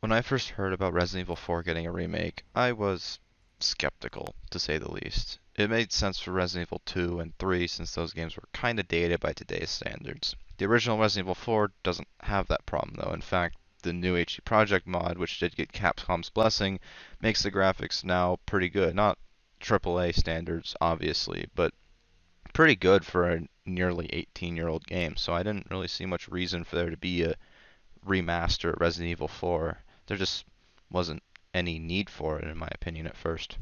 When I first heard about Resident Evil 4 getting a remake, I was skeptical, to say the least. It made sense for Resident Evil 2 and 3 since those games were kinda dated by today's standards. The original Resident Evil 4 doesn't have that problem though. In fact, the new HD Project mod, which did get Capcom's blessing, makes the graphics now pretty good. Not AAA standards, obviously, but pretty good for a nearly 18-year-old game. So I didn't really see much reason for there to be a remaster of Resident Evil 4. There just wasn't any need for it, in my opinion, at first.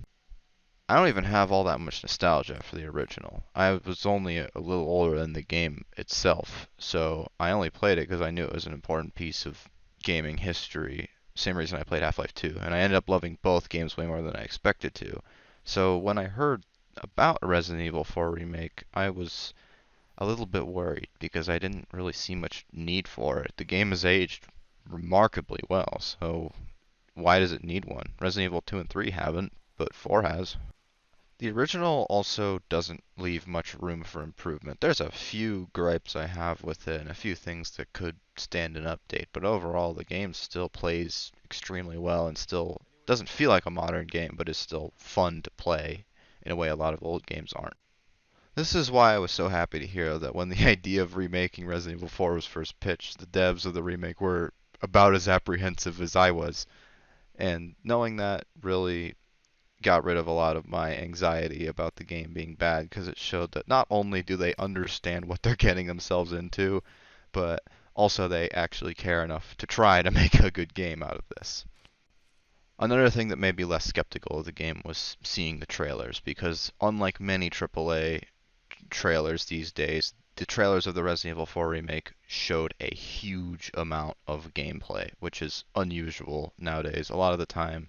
I don't even have all that much nostalgia for the original. I was only a little older than the game itself, so I only played it because I knew it was an important piece of gaming history. Same reason I played Half-Life 2, and I ended up loving both games way more than I expected to. So when I heard about a Resident Evil 4 remake, I was a little bit worried because I didn't really see much need for it. The game has aged remarkably well, so why does it need one? Resident Evil 2 and 3 haven't, but 4 has. The original also doesn't leave much room for improvement. There's a few gripes I have with it and a few things that could stand an update, but overall the game still plays extremely well and still doesn't feel like a modern game, but is still fun to play in a way a lot of old games aren't. This is why I was so happy to hear that when the idea of remaking Resident Evil 4 was first pitched, the devs of the remake were about as apprehensive as I was. And knowing that really got rid of a lot of my anxiety about the game being bad because it showed that not only do they understand what they're getting themselves into, but also they actually care enough to try to make a good game out of this. Another thing that made me less skeptical of the game was seeing the trailers, because unlike many AAA trailers these days, the trailers of the Resident Evil 4 remake showed a huge amount of gameplay, which is unusual nowadays. A lot of the time,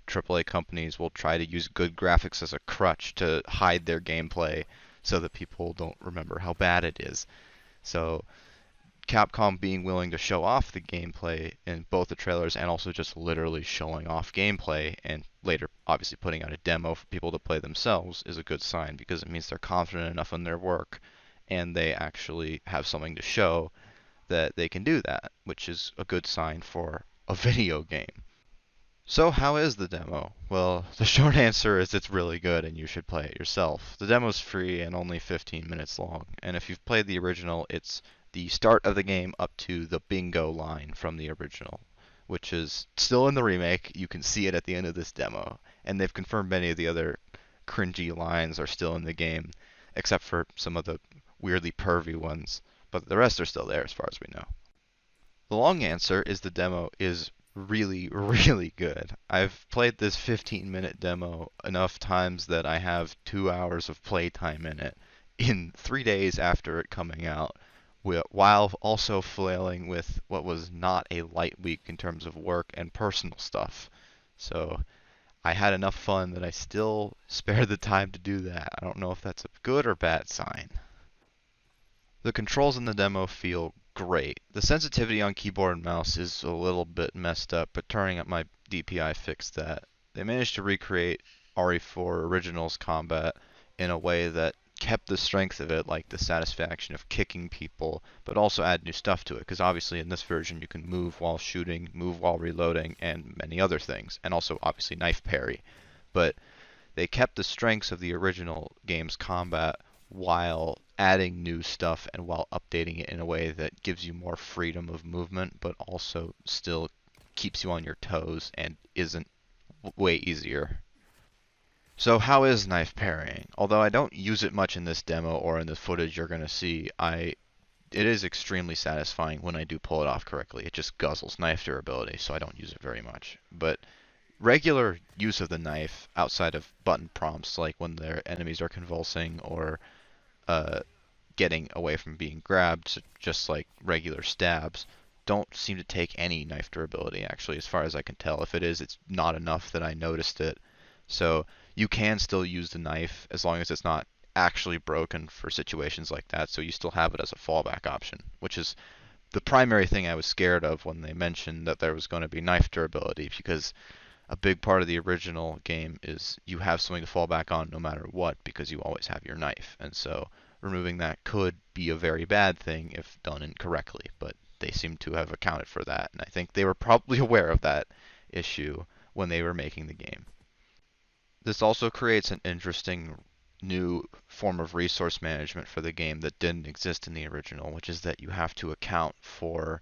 AAA companies will try to use good graphics as a crutch to hide their gameplay so that people don't remember how bad it is. So Capcom being willing to show off the gameplay in both the trailers and also just literally showing off gameplay and later obviously putting out a demo for people to play themselves is a good sign because it means they're confident enough in their work and they actually have something to show that they can do that, which is a good sign for a video game. So how is the demo? Well, the short answer is it's really good and you should play it yourself. The demo's free and only 15 minutes long, and if you've played the original, it's the start of the game up to the bingo line from the original, which is still in the remake. You can see it at the end of this demo, and they've confirmed many of the other cringy lines are still in the game, except for some of the weirdly pervy ones, but the rest are still there as far as we know. The long answer is the demo is really, really good. I've played this 15-minute demo enough times that I have 2 hours of playtime in it in 3 days after it coming out, while also flailing with what was not a light week in terms of work and personal stuff. So I had enough fun that I still spared the time to do that. I don't know if that's a good or bad sign. The controls in the demo feel great. The sensitivity on keyboard and mouse is a little bit messed up, but turning up my DPI fixed that. They managed to recreate RE4 Originals combat in a way that kept the strength of it, like the satisfaction of kicking people, but also add new stuff to it, because obviously in this version you can move while shooting, move while reloading, and many other things, and also obviously knife parry. But they kept the strengths of the original game's combat while adding new stuff and while updating it in a way that gives you more freedom of movement, but also still keeps you on your toes and isn't way easier. So how is knife parrying? Although I don't use it much in this demo or in the footage you're going to see, it is extremely satisfying when I do pull it off correctly. It just guzzles knife durability, so I don't use it very much. But regular use of the knife outside of button prompts, like when their enemies are convulsing or uh, getting away from being grabbed, just like regular stabs, don't seem to take any knife durability, actually, as far as I can tell. If it is, it's not enough that I noticed it. So you can still use the knife as long as it's not actually broken for situations like that, so you still have it as a fallback option, which is the primary thing I was scared of when they mentioned that there was going to be knife durability, because a big part of the original game is you have something to fall back on no matter what because you always have your knife. And so removing that could be a very bad thing if done incorrectly, but they seem to have accounted for that, and I think they were probably aware of that issue when they were making the game. This also creates an interesting new form of resource management for the game that didn't exist in the original, which is that you have to account for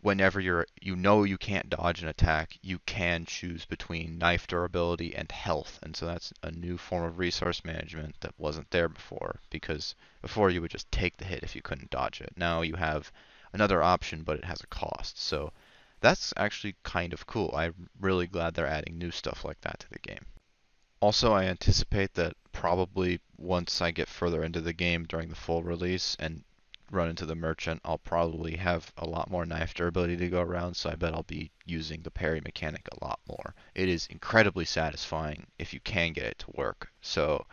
whenever you can't dodge an attack, you can choose between knife durability and health. And so that's a new form of resource management that wasn't there before, because before you would just take the hit if you couldn't dodge it. Now you have another option, but it has a cost. So that's actually kind of cool. I'm really glad they're adding new stuff like that to the game. Also, I anticipate that probably once I get further into the game during the full release and run into the merchant, I'll probably have a lot more knife durability to go around, so I bet I'll be using the parry mechanic a lot more. It is incredibly satisfying if you can get it to work, so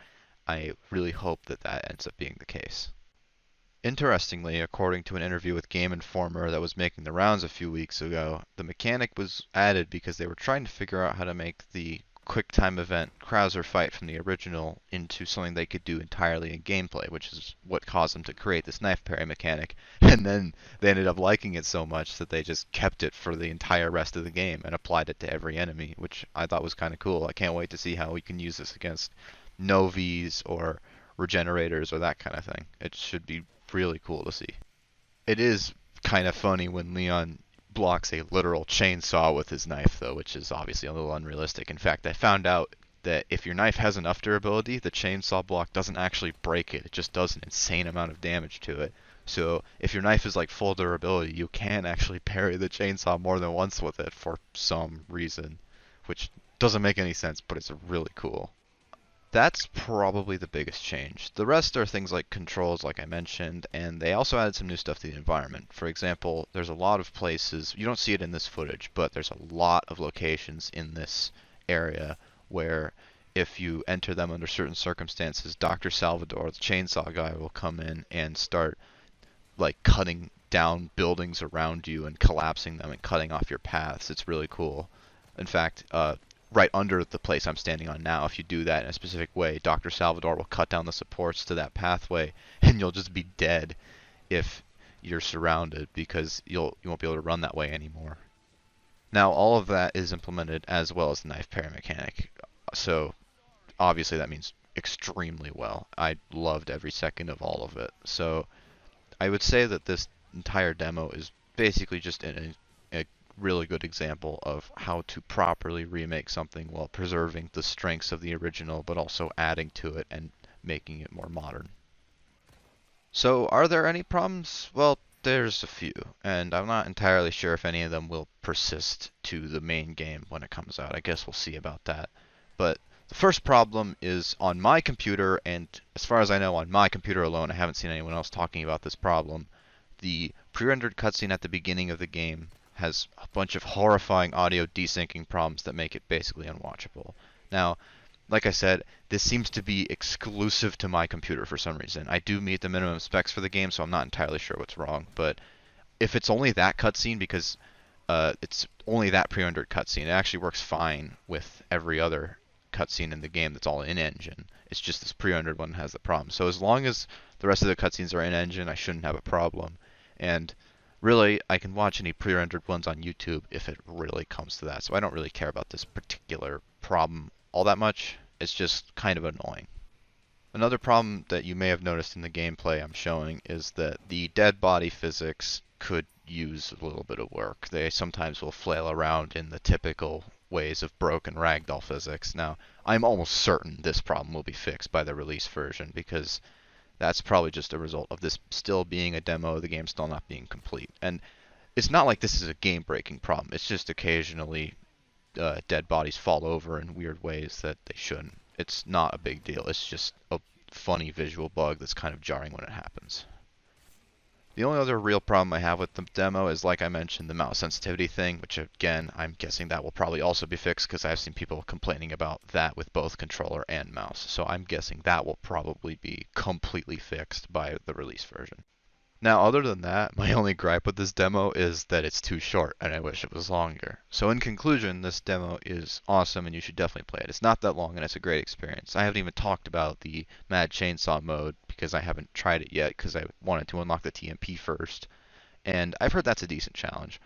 I really hope that that ends up being the case. Interestingly, according to an interview with Game Informer that was making the rounds a few weeks ago, the mechanic was added because they were trying to figure out how to make the quick time event Krauser fight from the original into something they could do entirely in gameplay, which is what caused them to create this knife parry mechanic. And then they ended up liking it so much that they just kept it for the entire rest of the game and applied it to every enemy, which I thought was kind of cool. I can't wait to see how we can use this against Novies or regenerators or that kind of thing. It should be really cool to see. It is kind of funny when Leon blocks a literal chainsaw with his knife, though, which is obviously a little unrealistic. In fact, I found out that if your knife has enough durability, the chainsaw block doesn't actually break it. It just does an insane amount of damage to it. So if your knife is like full durability, you can actually parry the chainsaw more than once with it for some reason, which doesn't make any sense, but it's really cool. That's probably the biggest change. The rest are things like controls, like I mentioned, and they also added some new stuff to the environment. For example, there's a lot of places, you don't see it in this footage, but there's a lot of locations in this area where if you enter them under certain circumstances, Dr. Salvador, the chainsaw guy, will come in and start like cutting down buildings around you and collapsing them and cutting off your paths. It's really cool. In fact, right under the place I'm standing on now, if you do that in a specific way, Dr. Salvador will cut down the supports to that pathway, and you'll just be dead if you're surrounded because you won't be able to run that way anymore. Now, all of that is implemented as well as the knife parry mechanic, so obviously that means extremely well. I loved every second of all of it. So I would say that this entire demo is basically just a really good example of how to properly remake something while preserving the strengths of the original, but also adding to it and making it more modern. So, are there any problems? Well, there's a few, and I'm not entirely sure if any of them will persist to the main game when it comes out. I guess we'll see about that. But the first problem is on my computer, and as far as I know, on my computer alone, I haven't seen anyone else talking about this problem. The pre-rendered cutscene at the beginning of the game has a bunch of horrifying audio desyncing problems that make it basically unwatchable. Now, like I said, this seems to be exclusive to my computer for some reason. I do meet the minimum specs for the game, so I'm not entirely sure what's wrong. But if it's only that cutscene, because it's only that pre-rendered cutscene, it actually works fine with every other cutscene in the game that's all in-engine. It's just this pre-rendered one has the problem. So as long as the rest of the cutscenes are in-engine, I shouldn't have a problem. And really, I can watch any pre-rendered ones on YouTube if it really comes to that. So I don't really care about this particular problem all that much. It's just kind of annoying. Another problem that you may have noticed in the gameplay I'm showing is that the dead body physics could use a little bit of work. They sometimes will flail around in the typical ways of broken ragdoll physics. Now, I'm almost certain this problem will be fixed by the release version because that's probably just a result of this still being a demo, the game still not being complete. And it's not like this is a game-breaking problem. It's just occasionally dead bodies fall over in weird ways that they shouldn't. It's not a big deal. It's just a funny visual bug that's kind of jarring when it happens. The only other real problem I have with the demo is, like I mentioned, the mouse sensitivity thing, which again, I'm guessing that will probably also be fixed because I've seen people complaining about that with both controller and mouse. So I'm guessing that will probably be completely fixed by the release version. Now, other than that, my only gripe with this demo is that it's too short, and I wish it was longer. So in conclusion, this demo is awesome, and you should definitely play it. It's not that long, and it's a great experience. I haven't even talked about the Mad Chainsaw mode, because I haven't tried it yet, because I wanted to unlock the TMP first. And I've heard that's a decent challenge.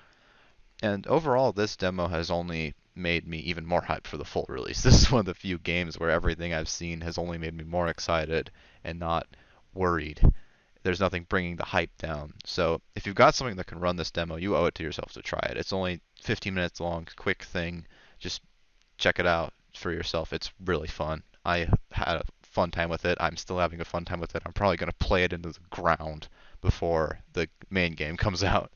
And overall, this demo has only made me even more hyped for the full release. This is one of the few games where everything I've seen has only made me more excited and not worried. There's nothing bringing the hype down. So if you've got something that can run this demo, you owe it to yourself to try it. It's only 15 minutes long, quick thing. Just check it out for yourself. It's really fun. I had a fun time with it. I'm still having a fun time with it. I'm probably going to play it into the ground before the main game comes out.